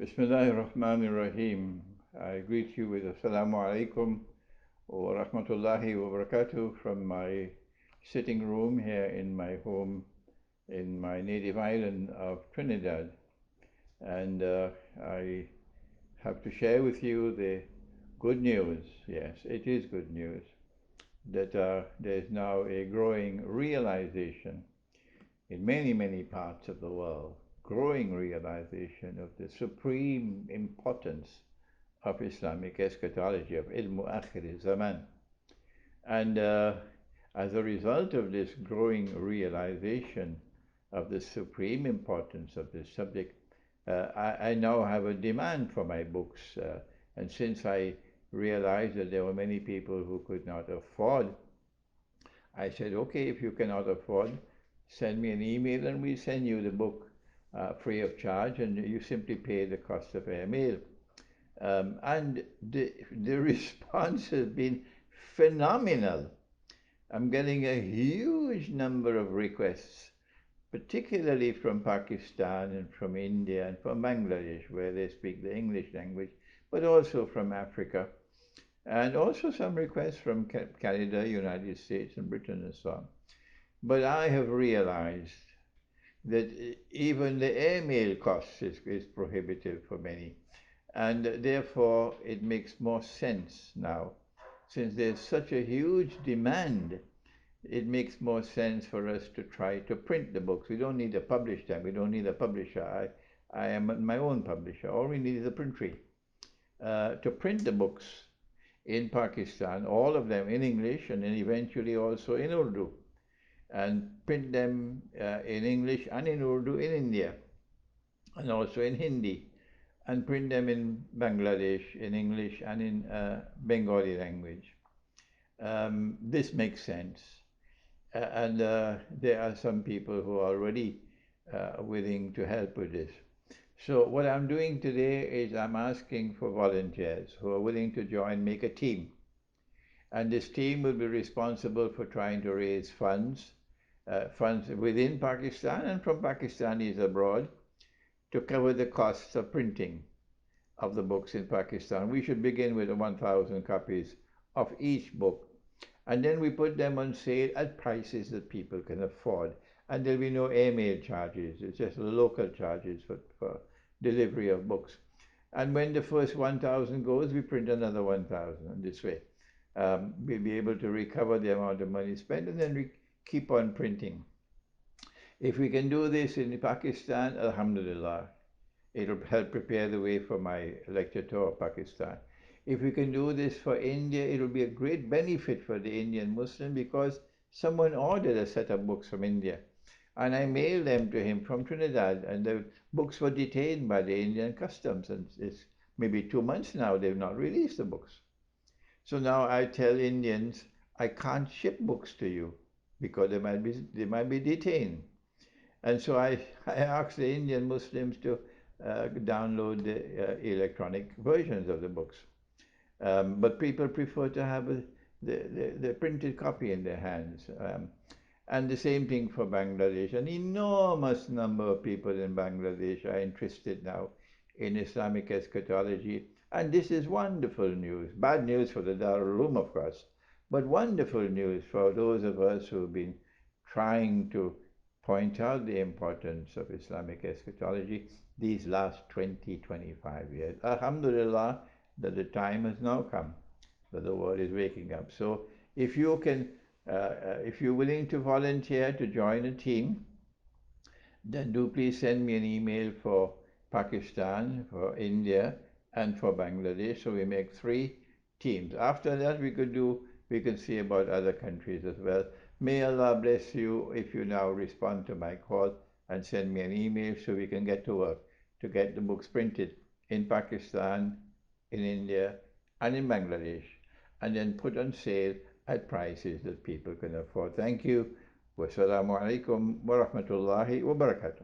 Bismillahir Rahmanir Rahim. I greet you with Assalamu alaikum wa rahmatullahi wa barakatuh from my sitting room here in my home in my native island of Trinidad. And I have to share with you the good news. Yes, it is good news that there is now a growing realization in many, many parts of the world, growing realization of the supreme importance of Islamic eschatology, of Ilmu Akhir Zaman. And as a result of this growing realization of the supreme importance of this subject, I now have a demand for my books. And since I realized that there were many people who could not afford, I said, okay, if you cannot afford, send me an email and we'll send you the book free of charge, and you simply pay the cost of airmail. And the response has been phenomenal. I'm getting a huge number of requests, particularly from Pakistan and from India and from Bangladesh, where they speak the English language, but also from Africa, and also some requests from Canada, United States, and Britain, and so on. But I have realized that even the airmail cost is prohibitive for many. And therefore, it makes more sense now. Since there's such a huge demand, it makes more sense for us to try to print the books. We don't need to publish them. We don't need a publisher. I am my own publisher. All we need is a printry. To print the books in Pakistan, all of them in English, and then eventually also in Urdu, and print them in English and in Urdu in India, and also in Hindi, and print them in Bangladesh in English and in Bengali language. This makes sense. And there are some people who are already willing to help with this. So what I'm doing today is I'm asking for volunteers who are willing to join, make a team. And this team will be responsible for trying to raise funds within Pakistan and from Pakistanis abroad to cover the costs of printing of the books in Pakistan. We should begin with 1,000 copies of each book. And then we put them on sale at prices that people can afford. And there'll be no airmail charges. It's just local charges for delivery of books. And when the first 1,000 goes, we print another 1,000. And this way, we'll be able to recover the amount of money spent, and then we keep on printing. If we can do this in Pakistan, alhamdulillah, it'll help prepare the way for my lecture tour of Pakistan. If we can do this for India, it'll be a great benefit for the Indian Muslim, because someone ordered a set of books from India and I mailed them to him from Trinidad, and the books were detained by the Indian customs, and it's maybe 2 months now they've not released the books. So now I tell Indians, I can't ship books to you because they might be detained. And so I ask the Indian Muslims to download the electronic versions of the books. But people prefer to have the printed copy in their hands. And the same thing for Bangladesh. An enormous number of people in Bangladesh are interested now in Islamic eschatology. And this is wonderful news. Bad news for the Darul Uloom, of course, but wonderful news for those of us who have been trying to point out the importance of Islamic eschatology these last 20, 25 years. Alhamdulillah, that the time has now come, that the world is waking up. So if you can, if you're willing to volunteer to join a team, then do please send me an email for Pakistan, for India, and for Bangladesh. So we make 3 teams. After that, we can see about other countries as well. May Allah bless you if you now respond to my call and send me an email so we can get to work to get the books printed in Pakistan, in India, and in Bangladesh, and then put on sale at prices that people can afford. Thank you. Wassalamu alaikum wa rahmatullahi wa barakatuh.